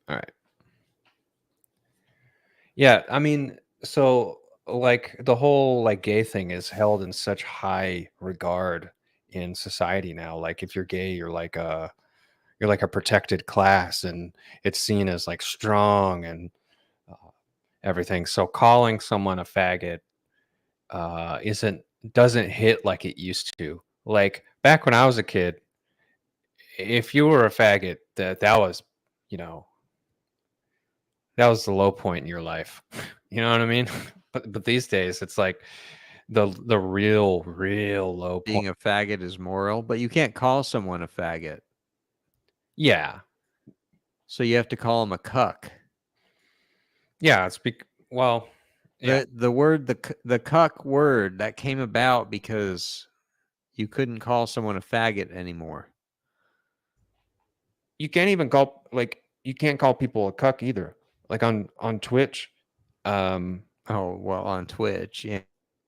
All right. Yeah, I mean, so like the whole like gay thing is held in such high regard in society now. Like if you're gay, you're like a protected class, and it's seen as like strong and uh, everything. So calling someone a faggot isn't doesn't hit like it used to. Like back when I was a kid, if you were a faggot, that was, you know, that was the low point in your life. You know what I mean? But these days it's like the real low point. Being a faggot is moral, but you can't call someone a faggot. Yeah. So you have to call him a cuck. Yeah, well, yeah. The word the cuck word that came about because you couldn't call someone a faggot anymore. You can't even call like you can't call people a cuck either. Like on Twitch, Oh, well, on Twitch, yeah.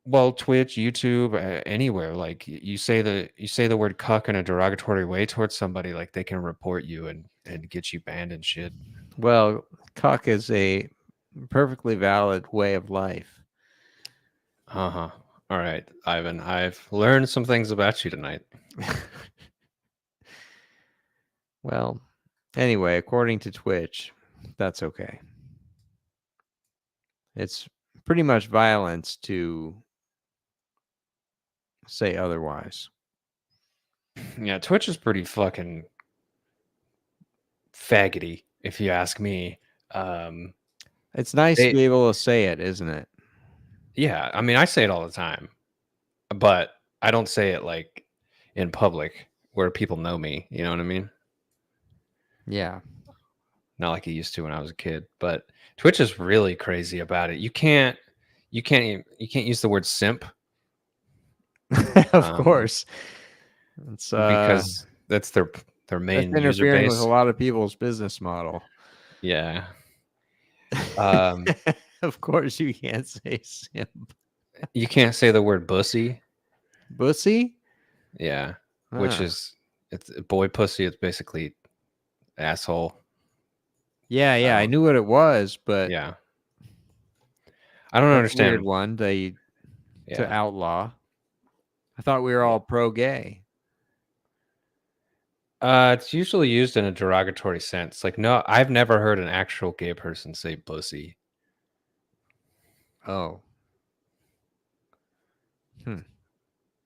well, Twitch, YouTube, anywhere, like you say the word cuck in a derogatory way towards somebody, like they can report you and get you banned and shit. Well, cuck is a perfectly valid way of life. Uh-huh. All right, Ivan, I've learned some things about you tonight. Well, anyway, according to Twitch, that's okay. It's pretty much violence to say otherwise. Yeah, Twitch is pretty fucking faggoty, if you ask me. It's nice to They, be able to say it, isn't it? yeah, I mean, I say it all the time, but I don't say it like in public where people know me. You know what I mean? Yeah. Not like it used to when I was a kid. But Twitch is really crazy about it. You can't use the word simp Of um, course. It's because that's their that's main user interfering with a base. lot of people's business model. Yeah. Um, Of course you can't say simp. you can't say the word bussy. Bussy? Yeah, which Huh. is it's boy pussy. It's basically asshole. Yeah, I knew what it was, but Yeah, I don't that's a weird understand. one to Yeah, outlaw. I thought we were yeah. all pro gay. It's usually used in a derogatory sense. Like, no, I've never heard an actual gay person say pussy. Oh. Hmm.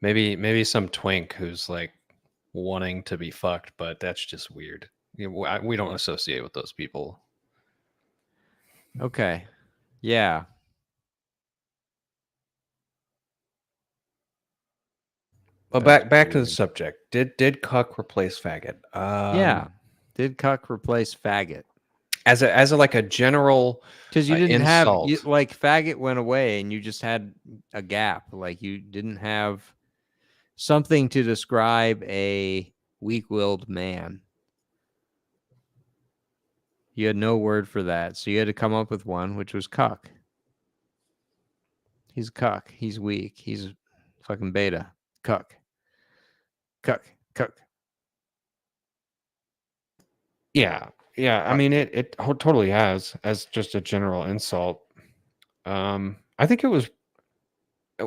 Maybe some twink who's like wanting to be fucked, but that's just weird. We don't associate with those people. Okay. Yeah. But That's back to the weird. subject. Did cuck replace faggot? Yeah. Did cuck replace faggot? As a like a general Because you didn't have insult. like faggot went away and you just had a gap. Like you didn't have something to describe a weak-willed man. You had no word for that, so you had to come up with one, which was cuck. He's a cuck. He's weak. He's fucking beta. Cuck. Cuck. Cuck. Yeah, yeah. I Cuck. mean, it totally has as just a general insult. I think it was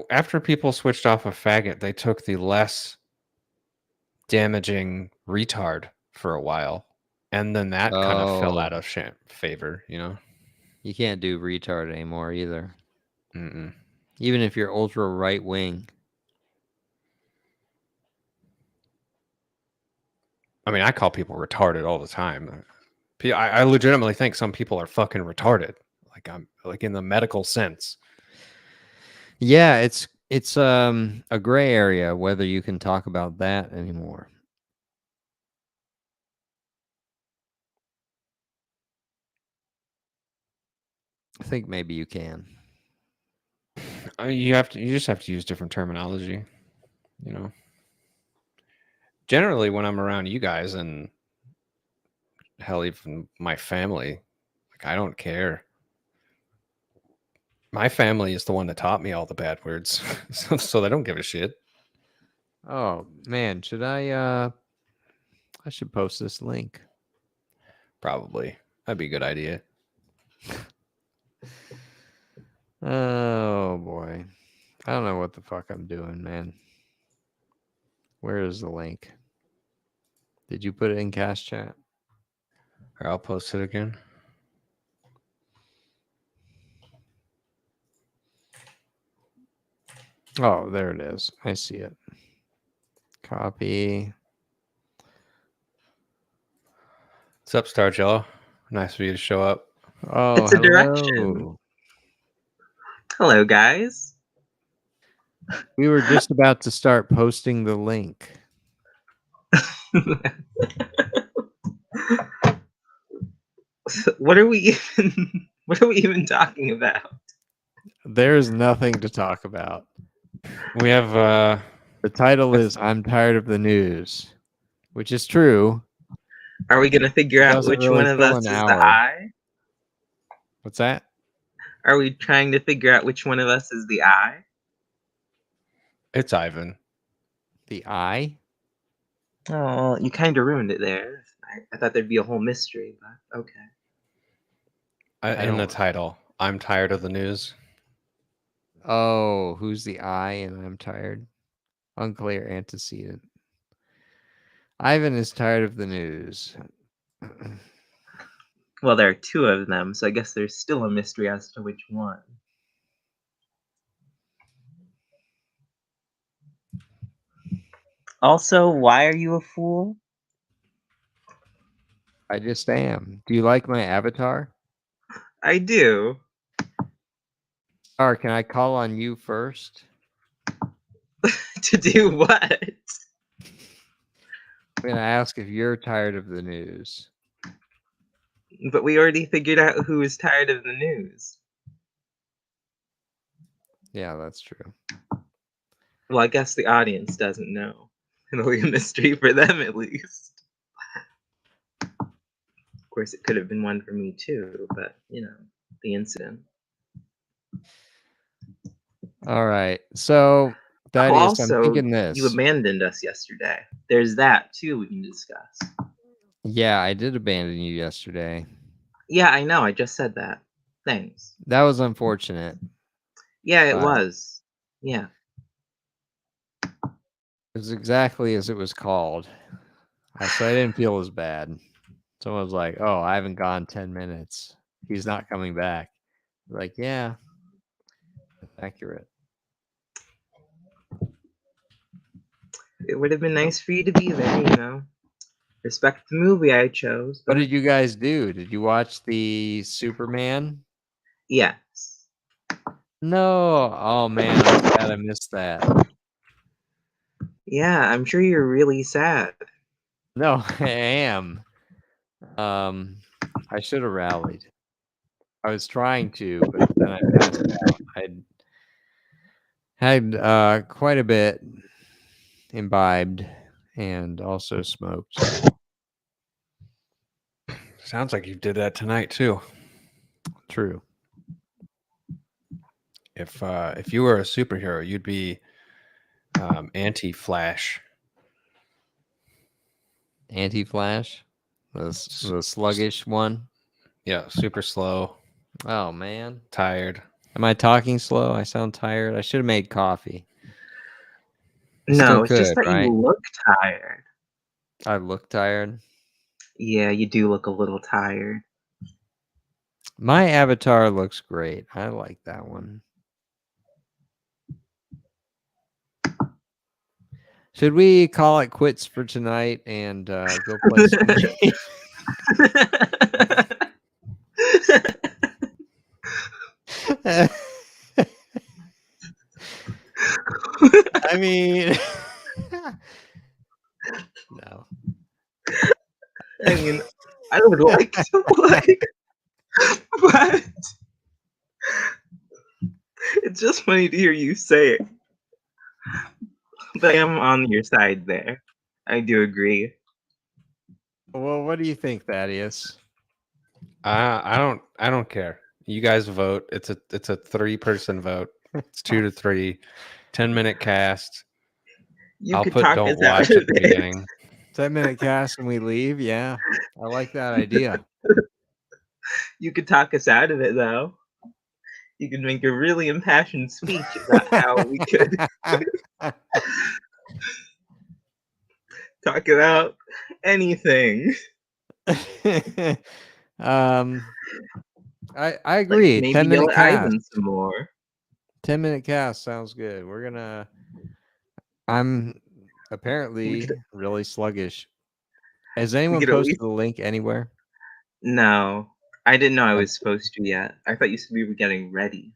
after people switched off of faggot, they took the less damaging retard for a while, and then that kind of fell Oh, out of favor. You know. you can't do retard anymore either. Mm-mm. Even if you're ultra right wing. I mean, I call people retarded all the time. I legitimately think some people are fucking retarded. Like I'm like in the medical sense. Yeah, it's a gray area whether you can talk about that anymore. I think maybe you can. You just have to use different terminology. You know. Generally, when I'm around you guys and hell, even my family, like I don't care. My family is the one that taught me all the bad words, so they don't give a shit. Oh man, I should post this link. Probably. That'd be a good idea. Oh boy. I don't know what the fuck I'm doing, man. Where is the link? Did you put it in cast chat? Or I'll post it again. Oh, there it is. I see it. Copy. What's up, Star Jello? Nice for you to show up. Oh, It's a direction. hello. Hello, guys. We were just about to start posting the link. What are we even? What are we even talking about? There's nothing to talk about. We have The title is I'm Tired of the News, which is true. Are we gonna figure It out doesn't which really one of fill us an is the hour. I? What's that? Are we trying to figure out which one of us is the I? it's Ivan. The I? Oh, you kind of ruined it there. I thought there'd be a whole mystery, but okay. In the don't- title, I'm tired of the news. Oh, who's the I and I'm tired? Unclear antecedent. Ivan is tired of the news. Well, there are two of them, so I guess there's still a mystery as to which one. Also, why are you a fool? I just am. Do you like my avatar? I do. Or can I call on you first? To do what? I'm going to ask if you're tired of the news. But we already figured out who is tired of the news. Yeah, that's true. Well, I guess the audience doesn't know. It'll be a mystery for them, at least. Of course, it could have been one for me too, but you know, the incident. All right. So, Thaddeus, I'm Also, thinking you this. abandoned us yesterday. There's that too we can discuss. Yeah, I did abandon you yesterday. Yeah, I know. I just said that. Thanks. That was unfortunate. Yeah, it But was. Yeah. it was exactly as it was called. So I didn't feel as bad. Someone was like, "Oh, I haven't gone 10 minutes. He's not coming back." Like, yeah, that's accurate. It would have been nice for you to be there, you know. Respect the movie I chose. What But did you guys do? Did you watch the Superman? yes. No. Oh man, I'm sad I missed that. Yeah, I'm sure you're really sad. No, I am. I should have rallied. I was trying to, but then I passed out. I'd had quite a bit imbibed and also smoked. Sounds like you did that tonight too. True. If you were a superhero, you'd be anti-Flash. Anti-Flash, the sluggish one. Yeah, super slow, Oh man, tired. am I talking slow? I sound tired. I should have made coffee. No, Still it's just could, that right? you look tired. I look tired. Yeah, you do look a little tired. My avatar looks great. I like that one. Should we call it quits for tonight and go play some games? I mean, no. I mean, I would like to play, but it's just funny to hear you say it. But I am on your side there. I do agree. Well, what do you think, Thaddeus? I don't care. You guys vote. It's a 3-person vote. It's 2 to 3, 10-minute cast. You I'll could put talk don't us out watch of at the it. beginning. 10-minute cast and we leave? Yeah, I like that idea. You could talk us out of it, though. You could make a really impassioned speech about how we could talk about anything. I Like agree. maybe 10-minute yell at cast. Ivan some more. 10-minute cast sounds good. I'm We apparently could really sluggish. Has we anyone could at posted least the link anywhere? no. I didn't know I Oh, was supposed to yet. I thought you said we were getting ready.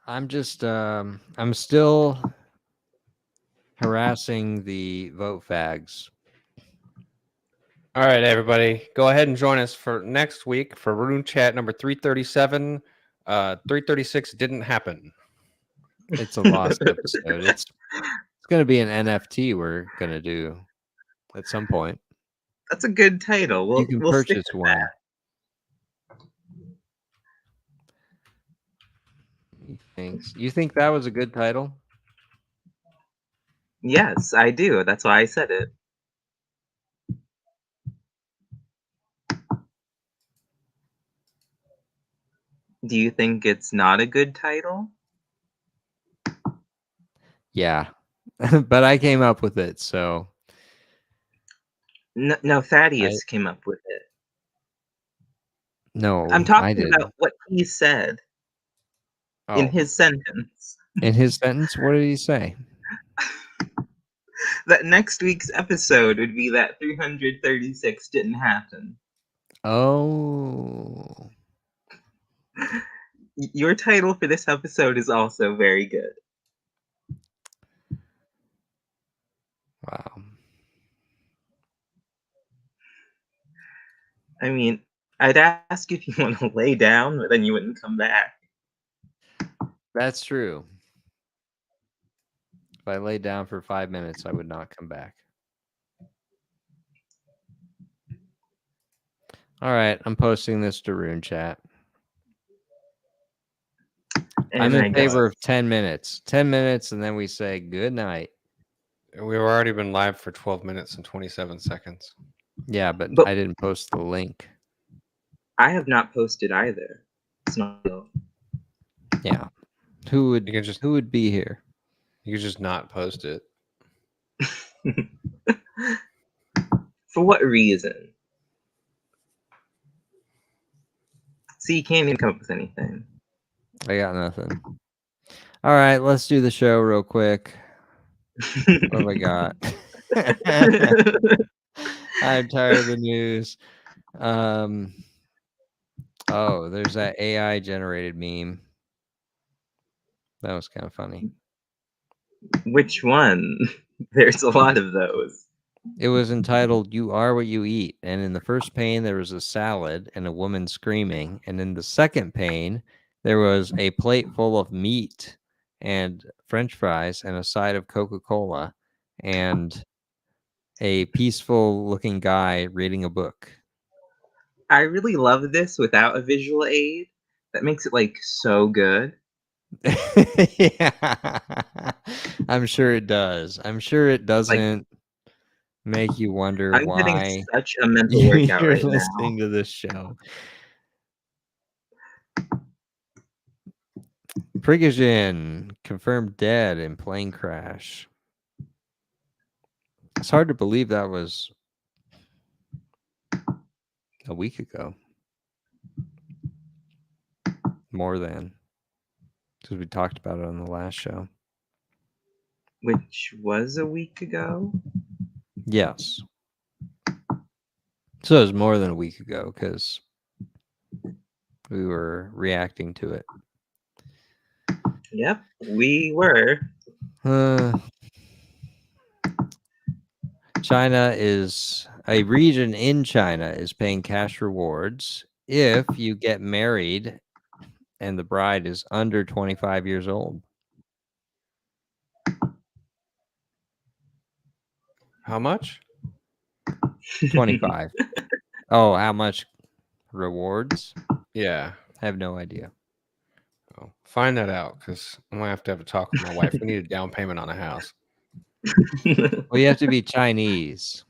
I'm just I'm still harassing the vote fags. All right, everybody, go ahead and join us for next week for Rune Chat number 337. 336 didn't happen. It's a lost episode. It's gonna be an NFT we're gonna do at some point. That's a good title. You can We'll stick purchase with one. that. You think that was a good title? Yes, I do. That's why I said it. Do you think it's not a good title? Yeah. But I came up with it, so No, I Thaddeus came up with it. no, I'm I talking didn't. about what he said in Oh, his sentence. in his sentence, what did he say? That next week's episode would be that 336 didn't happen. Oh, Your title for this episode is also very good. wow. I mean, I'd ask if you want to lay down, but then you wouldn't come back. That's true. If I laid down for 5 minutes, I would not come back. All right, I'm posting this to Rune Chat. And I'm I in guess favor of 10 minutes. 10 minutes, and then we say good night. We've already been live for 12 minutes and 27 seconds. Yeah, but But- I didn't post the link. I have not posted either. It's not. Yeah. Who would You can just be here? you can just not post it. For what reason? See, you can't even come up with anything. I got nothing. All right, let's do the show real quick. What have I got? I'm tired of the news. Oh, there's that AI generated meme. That was kind of funny. Which one? There's a lot of those. It was entitled "You Are What You Eat," and in the first pane there was a salad and a woman screaming, and in the second pane there was a plate full of meat and French fries and a side of Coca-Cola and a peaceful looking guy reading a book. I really love this without a visual aid. That makes it like so good. Yeah, I'm sure it does. I'm sure it doesn't make you wonder I'm getting why such a mental workout you're right now. listening to this show. Prigozhin confirmed dead in plane crash. It's hard to believe that was a week ago. More than, because we talked about it on the last show. Which was a week ago. Yes. So it was more than a week ago because we were reacting to it. Yep, we were. China is a region in China is paying cash rewards if you get married and the bride is under 25 years old. How much? 25. Oh, how much rewards? Yeah. I have no idea. Oh, find that out because I'm gonna have to a talk with my wife. We need a down payment on a house. Well, you have to be Chinese.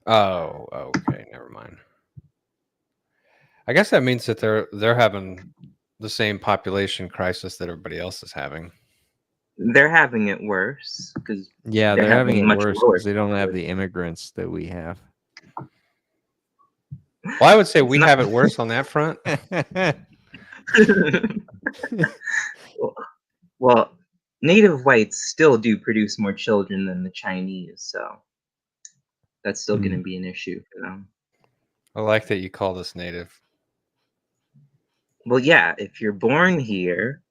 Oh, okay. Never mind. I guess that means that they're having the same population crisis that everybody else is having. They're having it worse because Yeah, they're they're having having it much worse lower. because they don't have the immigrants that we have. Well, I would say It's we not. have it worse on that front. Well, native whites still do produce more children than the Chinese, so that's still going to be an issue for them. I like that you call this native. Well, yeah, if you're born here,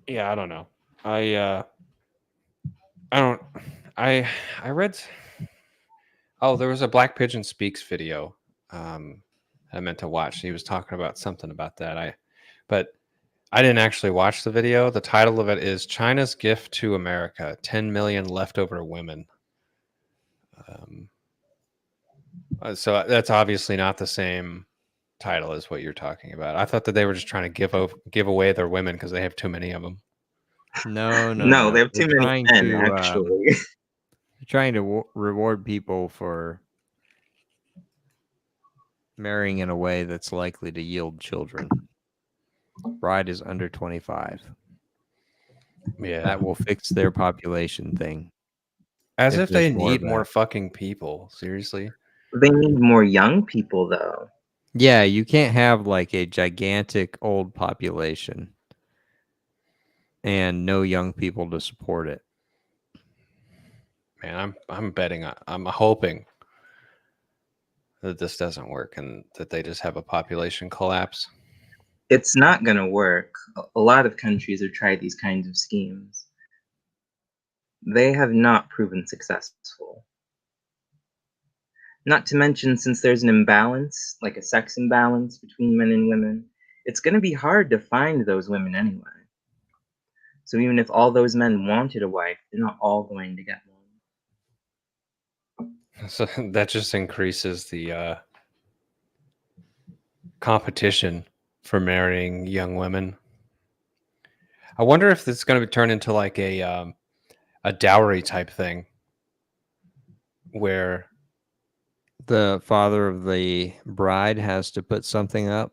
Yeah, I don't know. I don't. I read. Oh, there was a Black Pigeon Speaks video. Um, I meant to watch. He was talking about something about that. But I didn't actually watch the video. The title of it is "China's Gift to America: 10 Million Leftover Women." Um, so that's obviously not the same title as what you're talking about. I thought that they were just trying to give away their women because they have too many of them. No, no, no, they no. have too many men, They're actually. trying to reward people for marrying in a way that's likely to yield children. Bride is under 25. Yeah, That will fix their population thing. as If if there's they more of need more that. fucking people. Seriously. They need more young people, though. Yeah, you can't have like a gigantic old population and no young people to support it. Man, I'm betting. I'm hoping that this doesn't work and that they just have a population collapse. It's not going to work. A lot of countries have tried these kinds of schemes. They have not proven successful. Not to mention, since there's an imbalance, like a sex imbalance between men and women, it's going to be hard to find those women anyway. So even if all those men wanted a wife, they're not all going to get one. So that just increases the competition for marrying young women. I wonder if it's going to turn into like a dowry type thing, where The father of the bride has to put something up.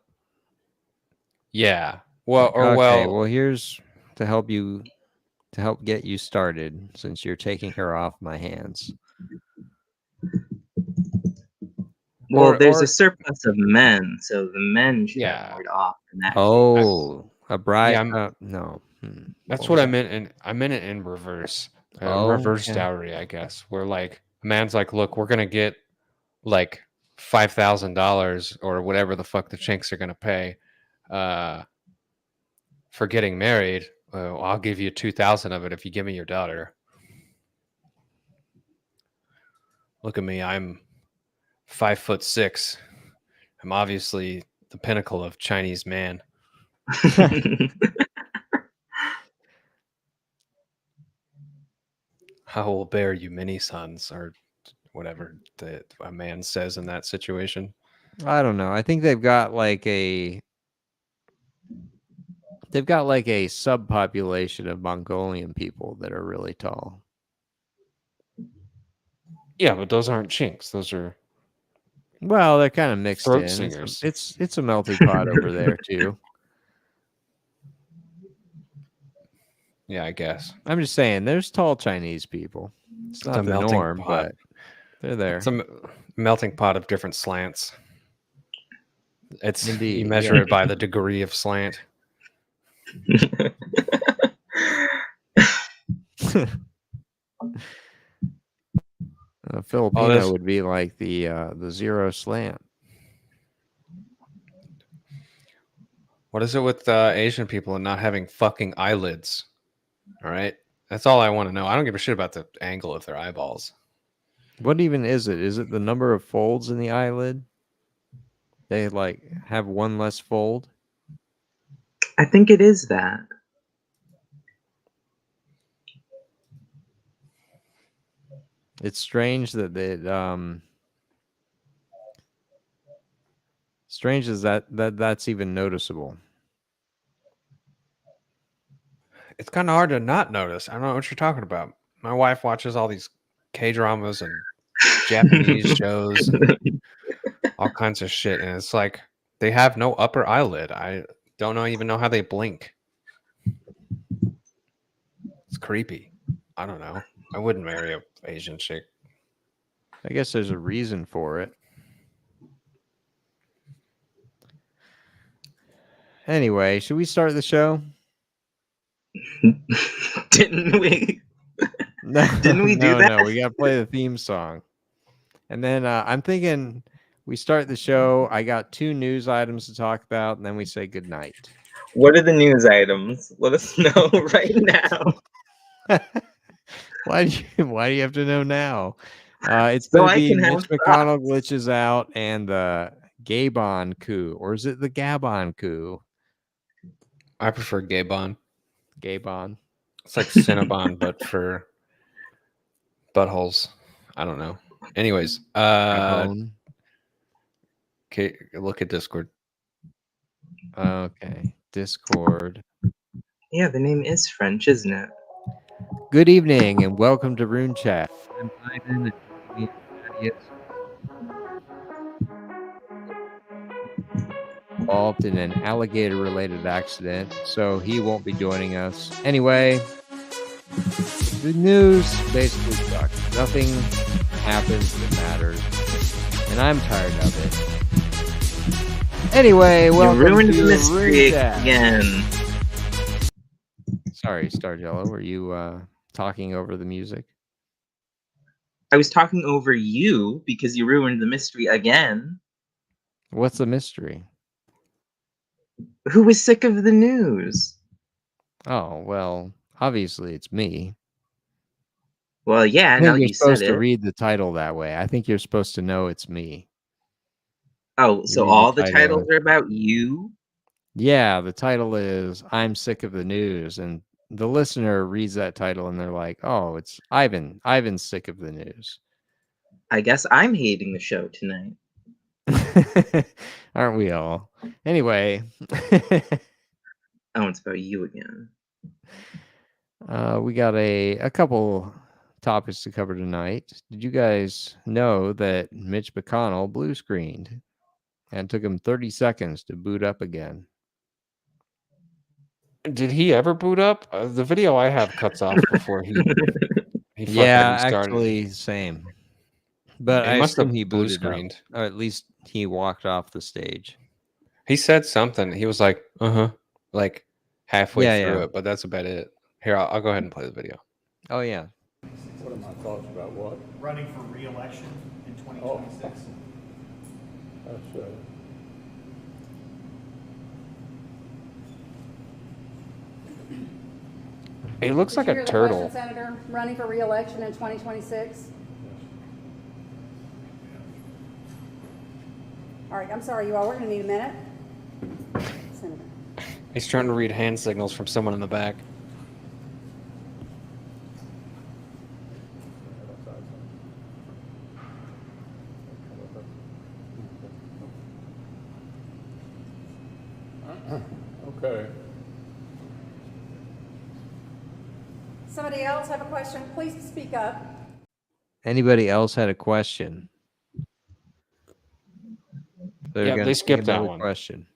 yeah, well, or Okay, well, well, here's to help get you started since you're taking her off my hands. Well, there's a or surplus of men, so the men should have yeah, more to offer in that case. Oh, a bride? yeah. No. That's What what was I that? meant, and I meant it in reverse. Reverse Okay. dowry, I guess. Where like a man's like, look, we're gonna get like $5,000 or whatever the fuck the chinks are gonna pay uh, for getting married. I'll give you 2,000 of it if you give me your daughter. Look at me, I'm 5'6". I'm obviously the pinnacle of Chinese man. I will bear you many sons, or whatever a man says in that situation. I don't know. I think they've got like a subpopulation of Mongolian people that are really tall. Yeah, but those aren't chinks. Those are Well, they're kind of mixed throat in. singers. It's a melting pot over there too. Yeah, I guess. I'm just saying, there's tall Chinese people. It's It's a not the melting norm, pot. but they're It's there. a melting pot of different slants. It's you Indeed, measure yeah. it by the degree of slant. A Filipino would be like the zero slant. What is it with Asian people and not having fucking eyelids? All right, that's all I want to know. I don't give a shit about the angle of their eyeballs. What even is it? Is it the number of folds in the eyelid? They like have one less fold. I think it is that. It's strange that strange is that's even noticeable. it's kind of hard to not notice. I don't know what you're talking about. My wife watches all these K-dramas and Japanese shows and all kinds of shit, and it's like they have no upper eyelid. I don't even know how they blink. It's creepy. I don't know. I wouldn't marry a Asian chick. I guess there's a reason for it. Anyway, should we start the show? Didn't we? No, Didn't we do that? No, we got to play the theme song. And then I'm thinking we start the show. I got 2 news items to talk about, and then we say goodnight. What are the news items? Let us know right now. Why do you have to know now? It's So going to I be can Mitch have McConnell glitches out and the Gabon coup, or is it the Gabon coup? I prefer Gabon. Gabon. It's like Cinnabon, but for buttholes. I don't know. Anyways, Gabon. okay, look at Discord. Okay, Discord. Yeah, the name is French, isn't it? Good evening and welcome to Rune Chat. I'm Ivan and Thaddeus. Involved in an alligator-related accident, so he won't be joining us. Anyway, the news basically sucks. Nothing happens that matters, and I'm tired of it. Anyway, welcome you ruined to the mystery Rune Chat. again. Sorry, Starjello, were you talking over the music? I was talking over you because you ruined the mystery again. What's the mystery? Who was sick of the news? Oh, well, obviously it's me. Well, yeah, I now think you're you said supposed to it. read the title that way. I think you're supposed to know it's me. Oh, You so read all the title. titles are about you? Yeah, the title is I'm Sick of the News, and the listener reads that title and they're like, oh, it's Ivan. Ivan's sick of the news. I guess I'm hating the show tonight. Aren't we all? Anyway. Oh, it's about you again. We got a couple topics to cover tonight. Did you guys know that Mitch McConnell blue screened and took him 30 seconds to boot up again? Did he ever boot up? The video I have cuts off before he Yeah, fucking started. actually, same. But It I must assume have he blue booted screened. up, or at least he walked off the stage. He said something. He was like, like halfway through Yeah. it, but that's about it. Here, I'll go ahead and play the video. Oh, yeah. What are my thoughts about what? Running for re-election in 2026. That's He looks like Did you a hear the turtle. question, Senator, running for re-election in 2026? All right, I'm sorry, you all. We're going to need a minute. Senator. He's trying to read hand signals from someone in the back. okay. Somebody else have a question? Please speak up. Anybody else had a question? Yeah, they skipped that another one. question.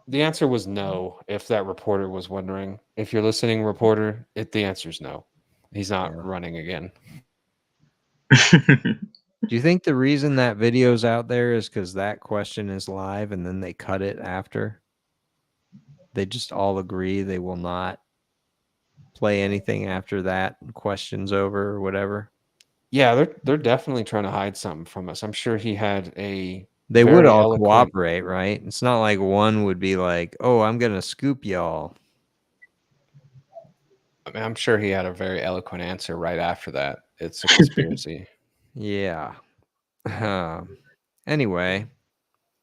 The answer was no, if that reporter was wondering. If you're listening, reporter, the answer is no. He's not running again. Do you think the reason that video's out there is because that question is live and then they cut it after? They just all agree they will not play anything after that question's over or whatever? Yeah, they're definitely trying to hide something from us. I'm sure he had a They would very all eloquent- cooperate, right? It's not like one would be like, oh, I'm going to scoop y'all. I mean, I'm sure he had a very eloquent answer right after that. It's a conspiracy. Yeah. Anyway,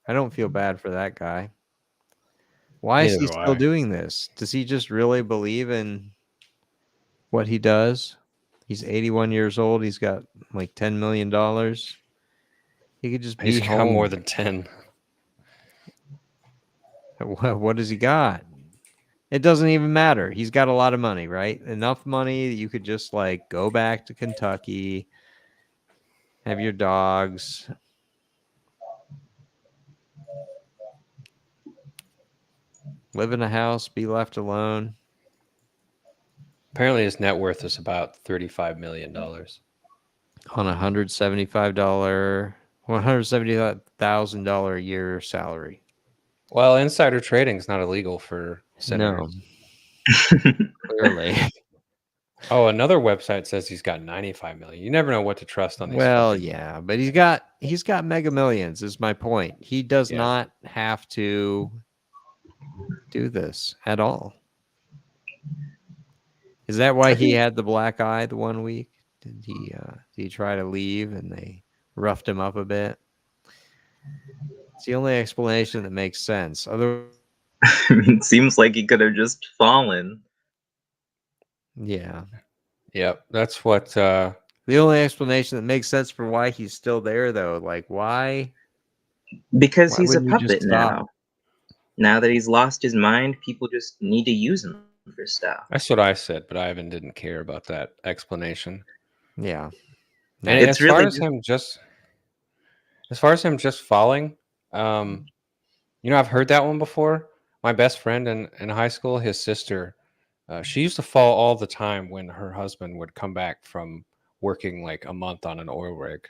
I don't feel bad for that guy. Why is Neither he do still I. doing this? Does he just really believe in what he does? He's 81 years old. He's got like $10 million. He could just be He's got home. more than 10. What does he got? It doesn't even matter. He's got a lot of money, right? Enough money that you could just like go back to Kentucky, have your dogs, live in a house, be left alone. Apparently, his net worth is about $35 million. On a $175,000 a year salary. Well, insider trading is not illegal for senators. No, clearly. Oh, another website says he's got 95 million. You never know what to trust on these. Well, fucking- yeah, but he's got mega millions is my point. He does Yeah. not have to do this at all. Is that why he had the black eye the one week? Did he try to leave and they roughed him up a bit? It's the only explanation that makes sense. Other I mean, it seems like he could have just fallen. yeah. Yep, that's what. The only explanation that makes sense for why he's still there though, like why Because Why he's a wouldn't you just puppet stop? now. Now that he's lost his mind, people just need to use him for stuff. That's what I said, but Ivan didn't care about that explanation. yeah. And It's as far really as him just falling, I've heard that one before. My best friend in high school, his sister, she used to fall all the time when her husband would come back from working like a month on an oil rig.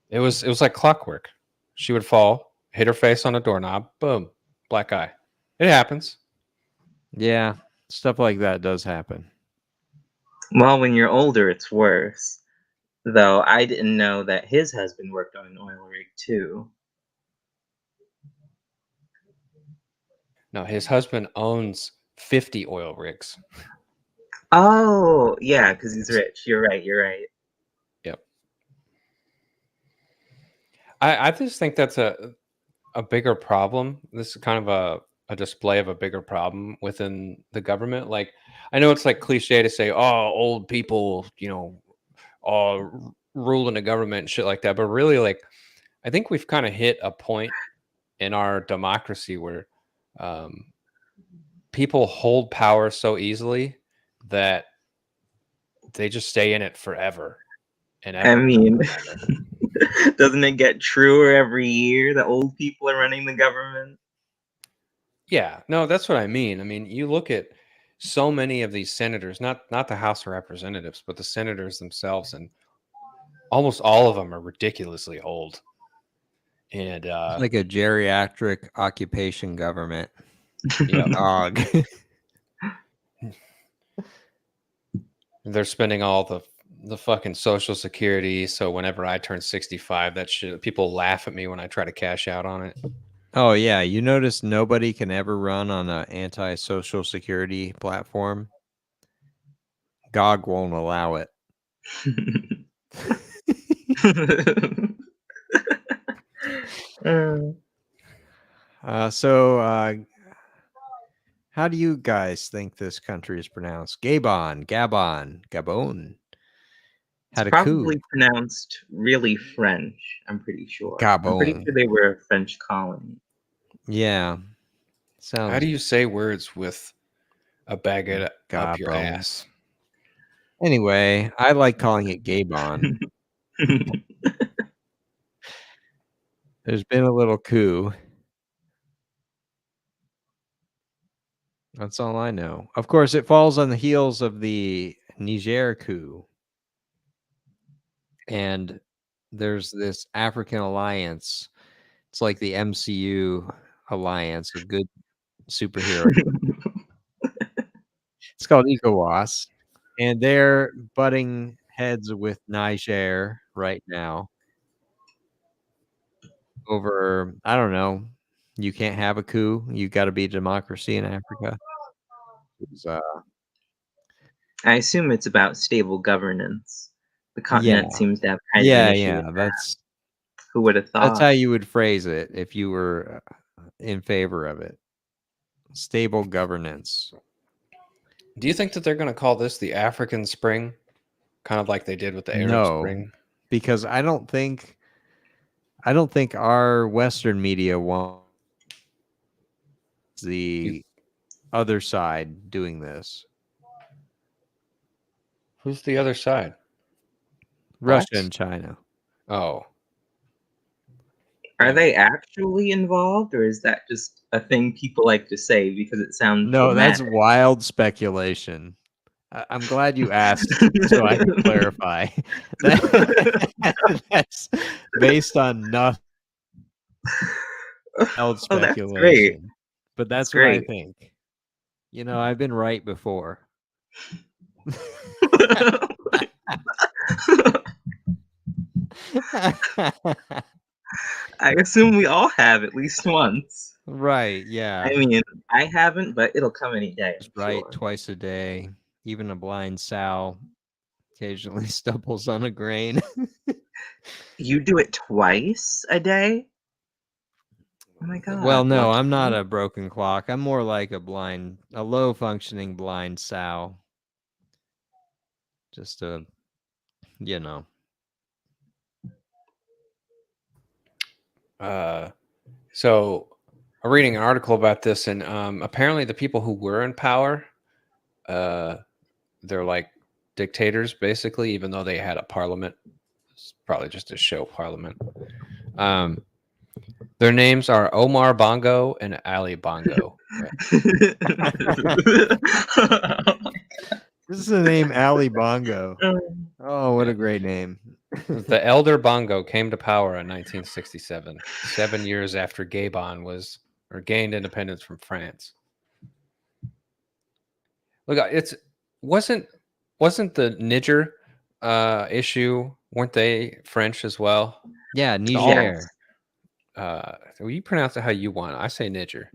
It was like clockwork. She would fall, hit her face on a doorknob, boom, black eye. It happens. Yeah. Stuff like that does happen. Well, when you're older, it's worse. Though I didn't know that his husband worked on an oil rig too. No, his husband owns 50 oil rigs. Oh, yeah, because he's rich. You're right. You're right. Yep. I just think that's a bigger problem. This is kind of a display of a bigger problem within the government. Like, I know it's like cliche to say, oh, old people, ruling the government and shit like that. But really, like, I think we've kind of hit a point in our democracy where um, people hold power so easily that they just stay in it forever and ever. I and mean, ever and ever. doesn't it get truer every year that old people are running the government? Yeah, no, that's what I mean. I mean, you look at so many of these senators, not the House of Representatives, but the senators themselves, and almost all of them are ridiculously old. And It's like a geriatric occupation government. yeah, Dog. they're spending all the fucking social security. So whenever I turn 65, that shit, people laugh at me when I try to cash out on it. Oh yeah, you notice nobody can ever run on an anti-social security platform. GOG won't allow it. So how do you guys think this country is pronounced? Gabon, Gabon. Had a Probably coup. pronounced really French, I'm pretty sure. I'm pretty Gabon. sure they were a French colony. Yeah. How Sounds do you say words with a baguette up your Gabon. ass? Anyway, I like calling it Gabon. There's been a little coup. That's all I know. Of course, it falls on the heels of the Niger coup. And there's this African alliance. It's like the MCU alliance of good superheroes. It's called ECOWAS. And they're butting heads with Niger right now over, I don't know, you can't have a coup. You got to be democracy in Africa. It's, I assume it's about stable governance. The yeah, continent seems to have kind of an issue with that. Who would have That's thought? how you would phrase it if you were in favor of it. Stable governance. Do you think that they're going to call this the African Spring, kind of like they did with the Arab No, Spring? because I don't think our Western media wants the other side doing this. Who's the other side? Russia Blacks? and China. Oh, Are yeah. they actually involved, or is that just a thing people like to say because it sounds No, that's dramatic? wild speculation. I'm glad you asked so I could clarify. That's based on nothing else Oh, that's great. speculation. But That's that's what I great. think. You know, I've been right before. I assume we all have at least once. Right, yeah. I mean, I haven't, but it'll come any day, I'm Right, sure. twice a day. Even a blind sow occasionally stumbles on a grain. You do it twice a day? Oh my Well, god, no, lucky I'm not you. a broken clock. I'm more like a low functioning blind sow. Just a, you know. So I'm reading an article about this, and apparently the people who were in power, uh, they're like dictators, basically, even though they had a parliament. It's probably just a show parliament. Their names are Omar Bongo and Ali Bongo. This is the name Ali Bongo. Oh, what a great name. The elder Bongo came to power in 1967, 7 years after Gabon gained independence from France. Look, wasn't the Niger issue? Weren't they French as well? Yeah, Yes. Niger. Well, you pronounce it how you want. I say Niger.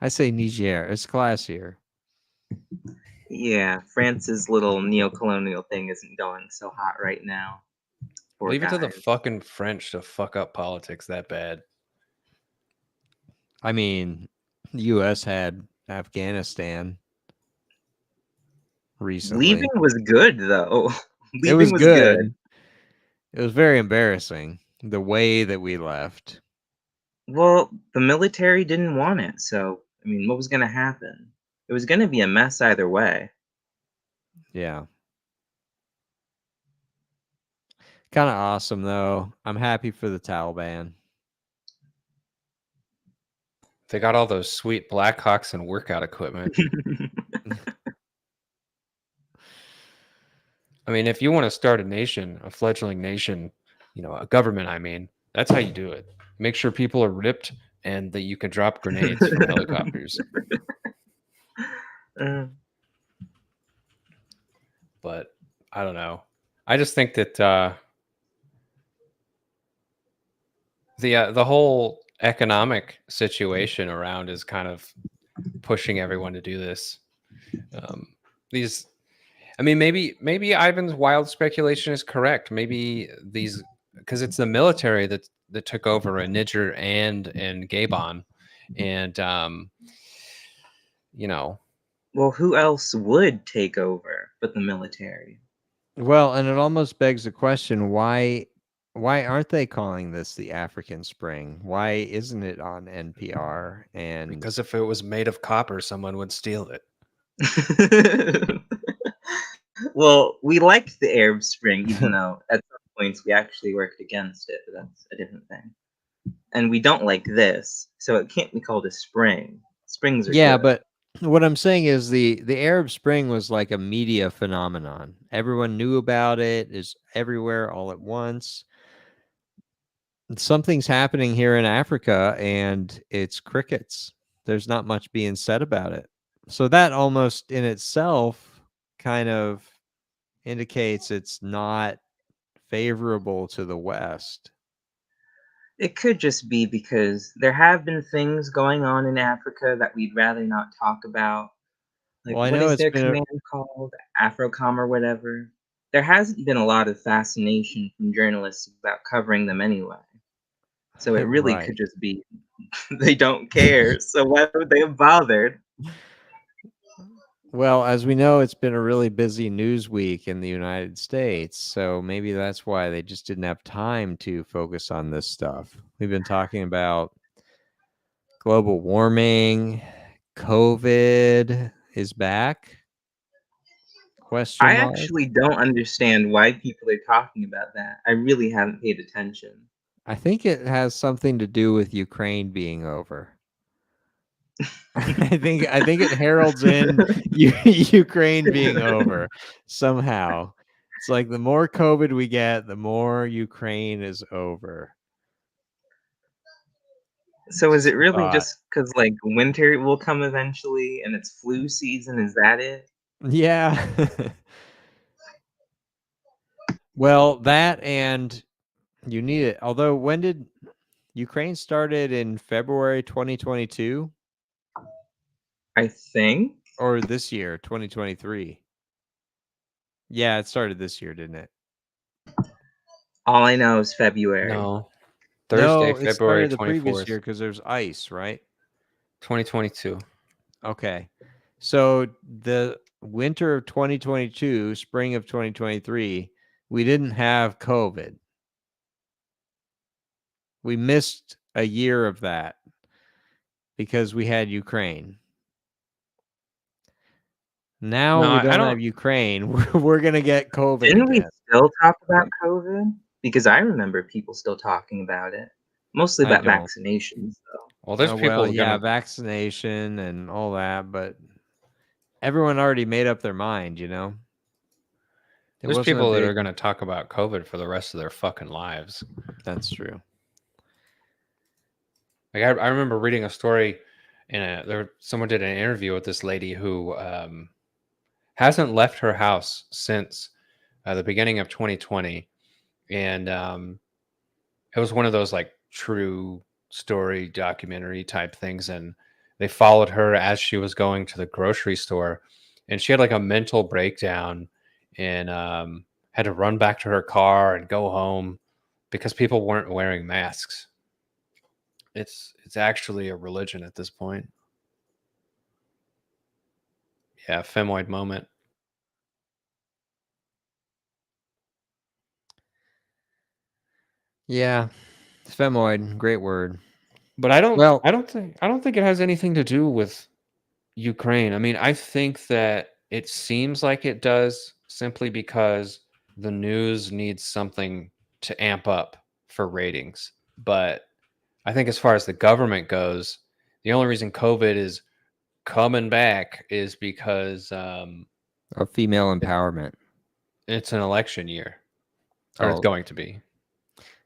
I say Niger. It's classier. Yeah, France's little neo-colonial thing isn't going so hot right now. Poor Leave it to the guys. fucking French to fuck up politics that bad. I mean, the U.S. had Afghanistan recently. Leaving was good, though. It was Leaving was good. good. It was very embarrassing the way that we left. Well, the military didn't want it, so, I mean, what was gonna happen? It was gonna be a mess either way. Yeah. Kind of awesome, though. I'm happy for the Taliban. They got all those sweet Blackhawks and workout equipment. I mean, if you want to start a nation, a fledgling nation, a government, I mean, that's how you do it. Make sure people are ripped and that you can drop grenades from helicopters. But I don't know. I just think that the whole economic situation around is kind of pushing everyone to do this. I mean, maybe Ivan's wild speculation is correct. Maybe because it's the military that took over in Niger and Gabon, and Well, who else would take over but the military? Well, and it almost begs the question, why aren't they calling this the African Spring? Why isn't it on NPR? And because if it was made of copper, someone would steal it. Well, we liked the Arab Spring, even though at some points we actually worked against it, but that's a different thing. And we don't like this, so it can't be called a spring. Springs are yeah, good. but what I'm saying is the Arab Spring was like a media phenomenon. Everyone knew about it, is everywhere all at once. Something's happening here in Africa and it's crickets. There's not much being said about it. So that almost in itself kind of indicates it's not favorable to the West. It could just be because there have been things going on in Africa that we'd rather not talk about. Like, Well, I what know is it's their been command called? AFROCOM or whatever. There hasn't been a lot of fascination from journalists about covering them anyway. So it really right. could just be they don't care. So why would they have bothered? Well, as we know, it's been a really busy news week in the United States. So maybe that's why they just didn't have time to focus on this stuff. We've been talking about global warming, COVID is back? Question I mark. actually don't understand why people are talking about that. I really haven't paid attention. I think it has something to do with Ukraine being over. I think it heralds in Ukraine being over somehow. It's like the more COVID we get, the more Ukraine is over. So is it really Thought. just because like winter will come eventually and it's flu season? Is that it? Yeah. Well, that and you need it. Although when did Ukraine started in February 2022 I think. or this year 2023? Yeah, it started this year, didn't it? All I know is February. No. Thursday, No, it February started the previous 24th, year because there's ice, right? 2022. Okay. So the winter of 2022, spring of 2023, we didn't have COVID. We missed a year of that because we had Ukraine. Now No, we I don't have don't. Ukraine. We're going to get COVID Didn't we again. still talk about COVID? Because I remember people still talking about it. Mostly I about don't. vaccinations, though. Well, there's Well, people yeah, gonna. vaccination and all that, but everyone already made up their mind, you know? It There's wasn't a people that are big. gonna talk about COVID for the rest of their fucking lives. That's true. Like I remember reading a story, someone did an interview with this lady who hasn't left her house since the beginning of 2020, and it was one of those like true story documentary type things, and they followed her as she was going to the grocery store, and she had like a mental breakdown, and had to run back to her car and go home because people weren't wearing masks. It's actually a religion at this point. Yeah, femoid moment. Yeah. Femoid, great word. But I don't Well, I don't think it has anything to do with Ukraine. I mean, I think that it seems like it does simply because the news needs something to amp up for ratings. But I think as far as the government goes, the only reason COVID is coming back is because of female empowerment. it's an election year, or it's Oh, going to be.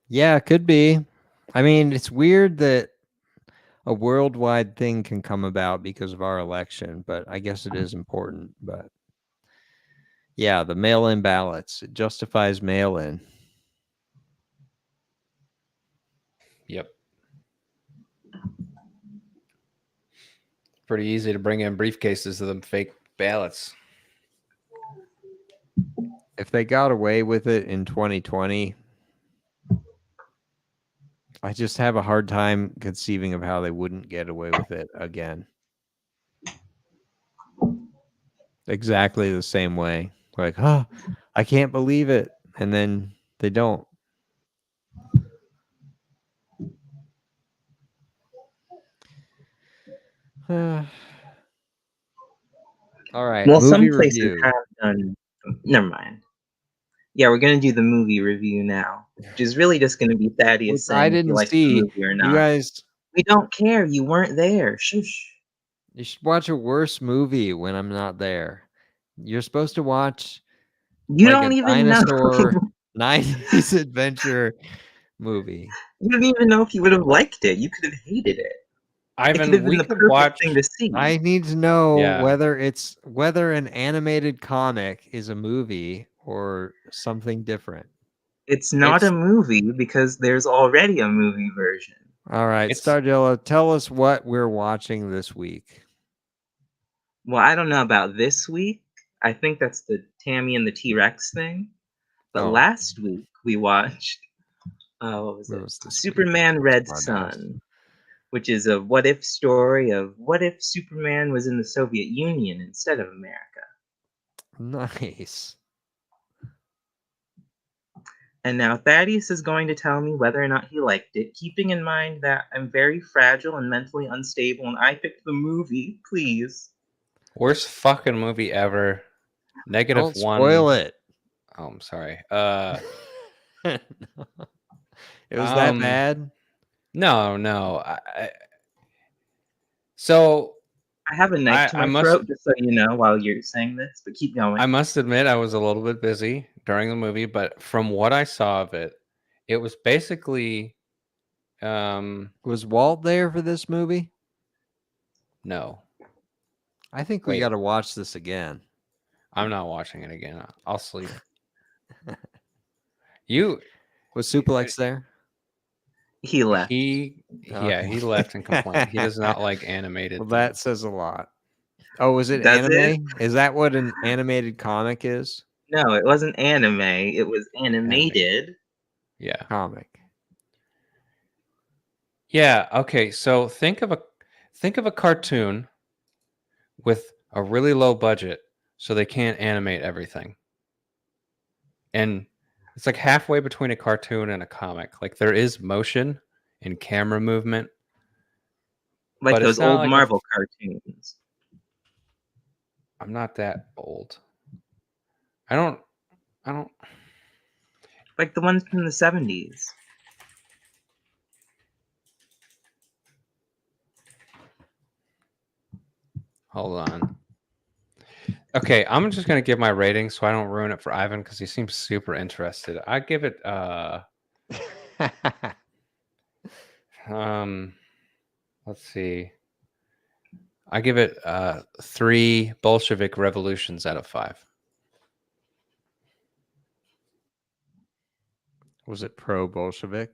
yeah, it could be. I mean, it's weird that a worldwide thing can come about because of our election, but I guess it is important. But yeah, the mail-in ballots, it justifies mail-in. Yep. Pretty easy to bring in briefcases of them fake ballots. If they got away with it in 2020, I just have a hard time conceiving of how they wouldn't get away with it again. Exactly the same way. Like, oh, I can't believe it. And then they don't. All right. Well, Movie some places review. have done. Never mind. Yeah, we're gonna do the movie review now, which is really just gonna be Which Thaddeus I saying if you didn't like the see. movie or You not. guys, We don't care. You weren't there. Shush. you should watch a worse movie when I'm not there. You're supposed to watch You like a don't even know. dinosaur 90s adventure movie. You don't even know if you would have liked it. You could have hated it. It could Ivan, have been we the could perfect thing watch. to see. I need to know Yeah. whether an animated comic is a movie or something different. It's not It's a movie because there's already a movie version. All right, it's Stardilla, tell us what we're watching this week. Well, I don't know about this week. I think that's the Tammy and the T-Rex thing. But Oh, last week we watched what was what it? was this week? Superman Red Smartass. Sun, which is a what if story of what if Superman was in the Soviet Union instead of America. Nice. And now Thaddeus is going to tell me whether or not he liked it, keeping in mind that I'm very fragile and mentally unstable, and I picked the movie. Please. Worst fucking movie ever. Negative Don't spoil one. it. Oh, I'm sorry. It was that bad? No. So I have a knife to I my must throat, just so you know, while you're saying this, but keep going. I must admit I was a little bit busy during the movie, but from what I saw of it, it was basically Was Walt there for this movie? no. I think we Wait. got to watch this again. I'm not watching it again. I'll sleep. You Was Suplex there? He left. Yeah, Okay. he left and complained. He does not like animated Well, things. that says a lot. Oh, was it Does anime? it? Is that what an animated comic is? No, it wasn't anime. It was animated. Yeah. Comic. Yeah, okay. So think of a cartoon with a really low budget so they can't animate everything. And it's like halfway between a cartoon and a comic. Like there is motion and camera movement, Like but it's those not old like Marvel cartoons. I'm not that old. I don't Like the ones from the 70s. hold on. Okay, I'm just gonna give my rating so I don't ruin it for Ivan because he seems super interested. I give it let's see. I give it 3 Bolshevik revolutions out of 5. Was it pro-Bolshevik?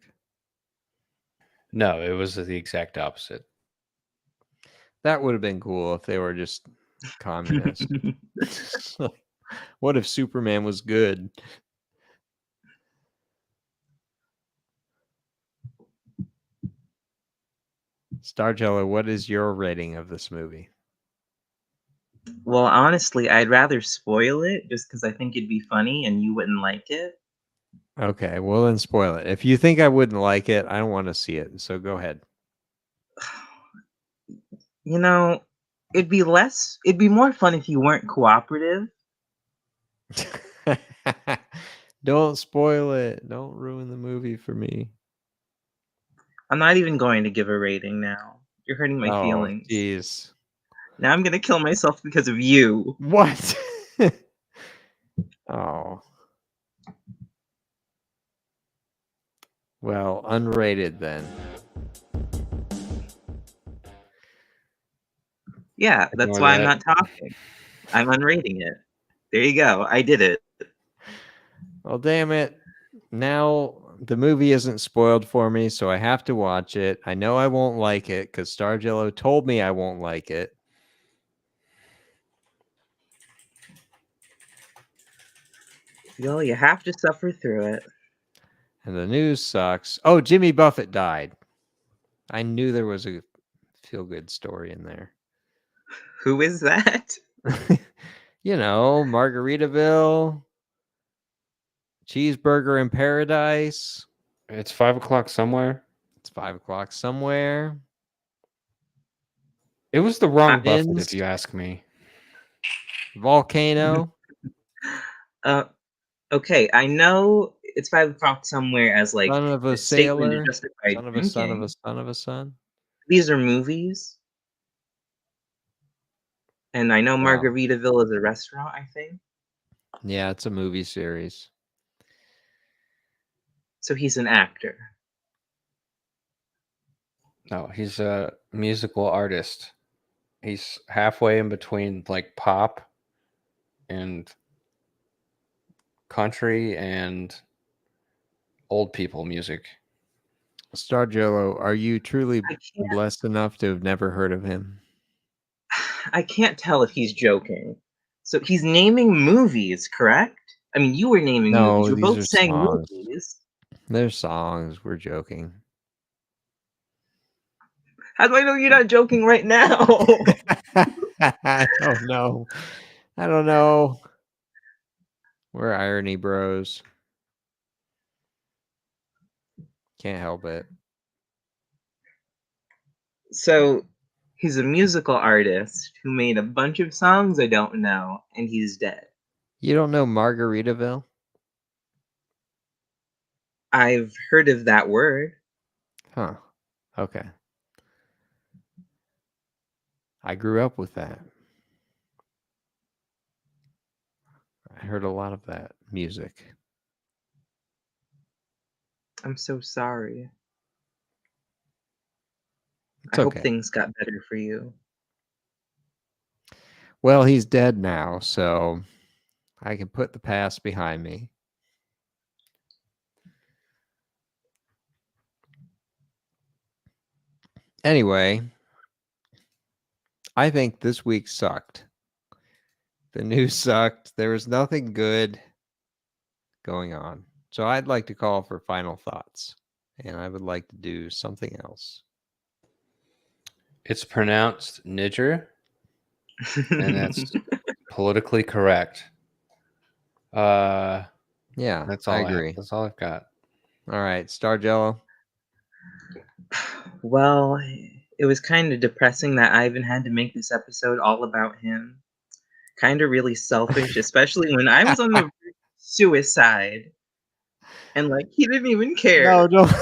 No, it was the exact opposite. That would have been cool if they were just communist. What if Superman was good? Starjello, what is your rating of this movie? Well, honestly, I'd rather spoil it just because I think it'd be funny and you wouldn't like it. Okay, well then spoil it. If you think I wouldn't like it, I don't want to see it. So go ahead. You know, it'd be more fun if you weren't cooperative. Don't spoil it. Don't ruin the movie for me. I'm not even going to give a rating now. You're hurting my Oh, feelings. jeez. Now I'm gonna kill myself because of you. What? Oh. Well, unrated then. Yeah, that's Ignore why I'm that. not talking. I'm unrating it. There you go. I did it. Well, damn it. Now the movie isn't spoiled for me, so I have to watch it. I know I won't like it because Starjello told me I won't like it. Well, you have to suffer through it. And the news sucks. Oh, Jimmy Buffett died. I knew there was a feel-good story in there. Who is that? You know, Margaritaville, Cheeseburger in Paradise. It's 5 o'clock somewhere. It's 5 o'clock somewhere. It was the wrong Buffett, Ins. if you ask me. Volcano. Okay, I know it's 5 o'clock somewhere as like Son of a statement sailor. of justified Son of a son of drinking. a son of a son. These are movies. And I know Wow. Margaritaville is a restaurant, I think. Yeah, it's a movie series. So he's an actor. No, he's a musical artist. He's halfway in between like pop and country and old people music. Starjello, are you truly I can't, blessed enough to have never heard of him? I can't tell if he's joking. So he's naming movies, correct? I mean, you were naming No, movies. You're these both are saying songs. movies. They're songs. We're joking. How do I know you're not joking right now? I don't know. I don't know. We're irony bros. Can't help it. So he's a musical artist who made a bunch of songs I don't know, and he's dead. You don't know Margaritaville? I've heard of that word. Huh. Okay. I grew up with that. I heard a lot of that music. I'm so sorry. It's I hope okay. things got better for you. Well, he's dead now, so I can put the past behind me. Anyway, I think this week sucked. The news sucked. There was nothing good going on. So I'd like to call for final thoughts. And I would like to do something else. It's pronounced Niger, and that's politically correct. Yeah, That's all I agree. That's all I've got. All right, Star Jello. Well, it was kind of depressing that Ivan had to make this episode all about him. Kind of really selfish, especially when I was on the suicide. And like he didn't even care. No, don't.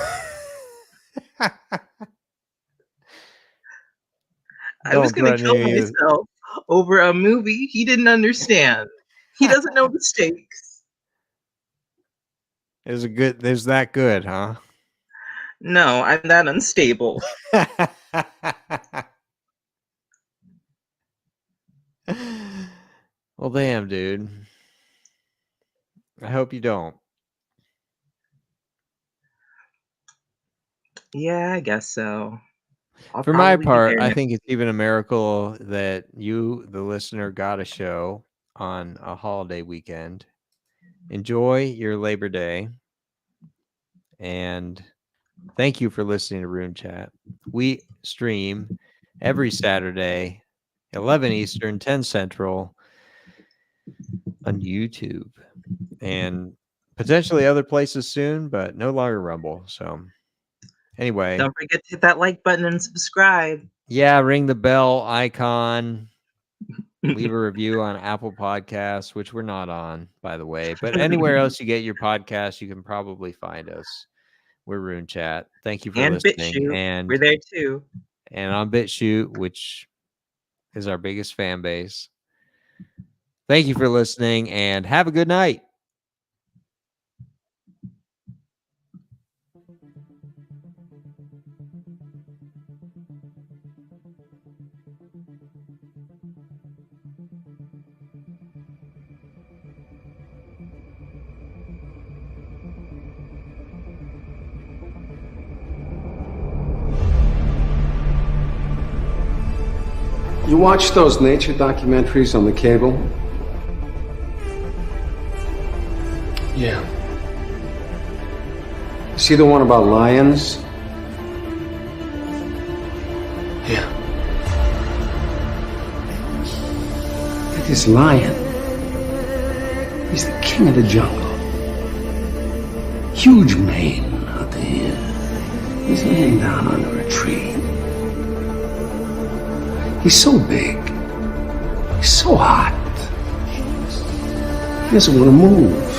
I was Don't gonna threaten kill me either. myself over a movie he didn't understand. He doesn't know the stakes. It was that good, huh? No, I'm that unstable. Well, damn, dude. I hope you don't. Yeah, I guess so. I'll For my probably be part, there I next- think it's even a miracle that you, the listener, got a show on a holiday weekend. Enjoy your Labor Day. And thank you for listening to Rune Chat. We stream every Saturday, 11 Eastern, 10 Central on YouTube. And potentially other places soon, but no longer Rumble. So anyway. Don't forget to hit that like button and subscribe. Yeah, ring the bell icon. Leave a review on Apple Podcasts, which we're not on, by the way. But anywhere else you get your podcast, you can probably find us. We're Rune Chat. Thank you for And listening. BitChute, And we're there too. And on BitChute, which is our biggest fan base. Thank you for listening, and have a good night. You watch those nature documentaries on the cable? Yeah. See the one about lions? Yeah. Look at this lion. He's the king of the jungle. Huge mane out there. He's laying down under a tree. He's so big. He's so hot. He doesn't want to move.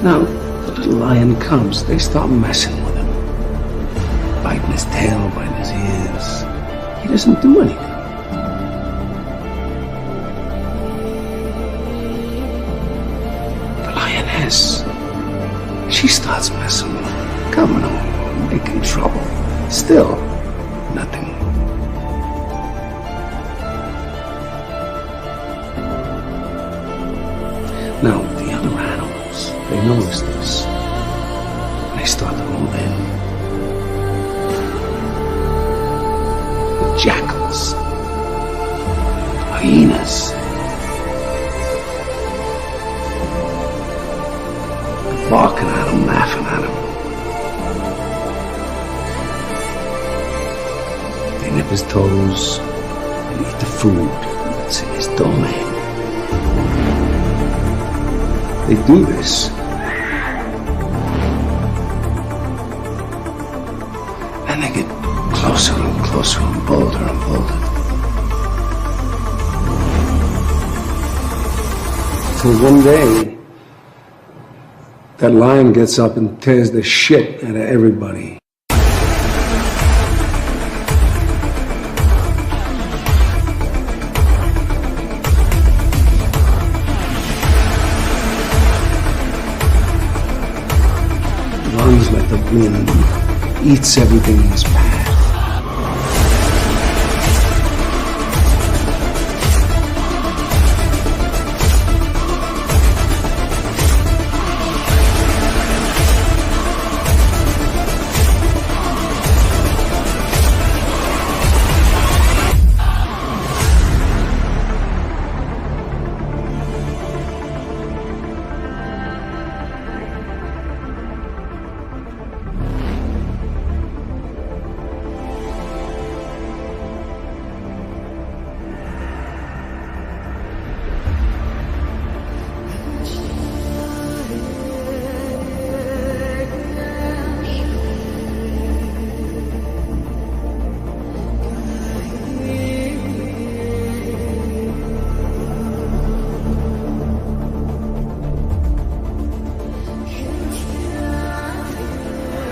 Now, the little lion comes. They start messing with him. Biting his tail, biting his ears. He doesn't do anything. She starts messing with him, coming over, making trouble. Still, nothing. Now, the other animals, they notice this. They start to move in. The jackals, hyenas, barking at him, laughing at him. They nip his toes and eat the food that's domain. They do this. And they get closer and closer and bolder and bolder. Till one day, that lion gets up and tears the shit out of everybody. Runs like the wind, eats everything in his path.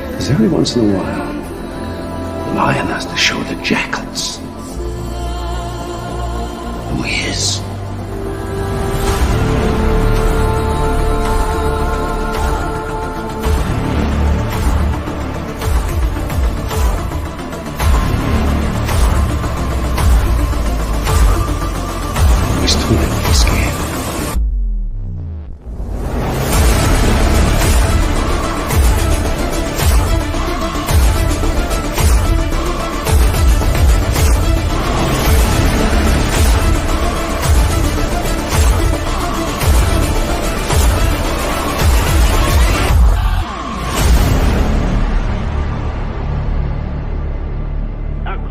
Because every once in a while, the lion has to show the jackals who he is. He's too late to be scared.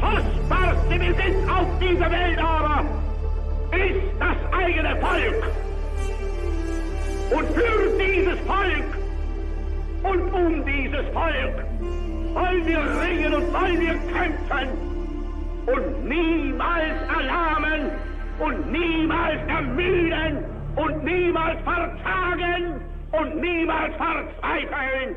Kostbarste Besitz auf dieser Welt aber ist das eigene Volk. Und für dieses Volk und um dieses Volk wollen wir ringen und wollen wir kämpfen und niemals erlahmen und niemals ermüden und niemals verzagen und niemals verzweifeln.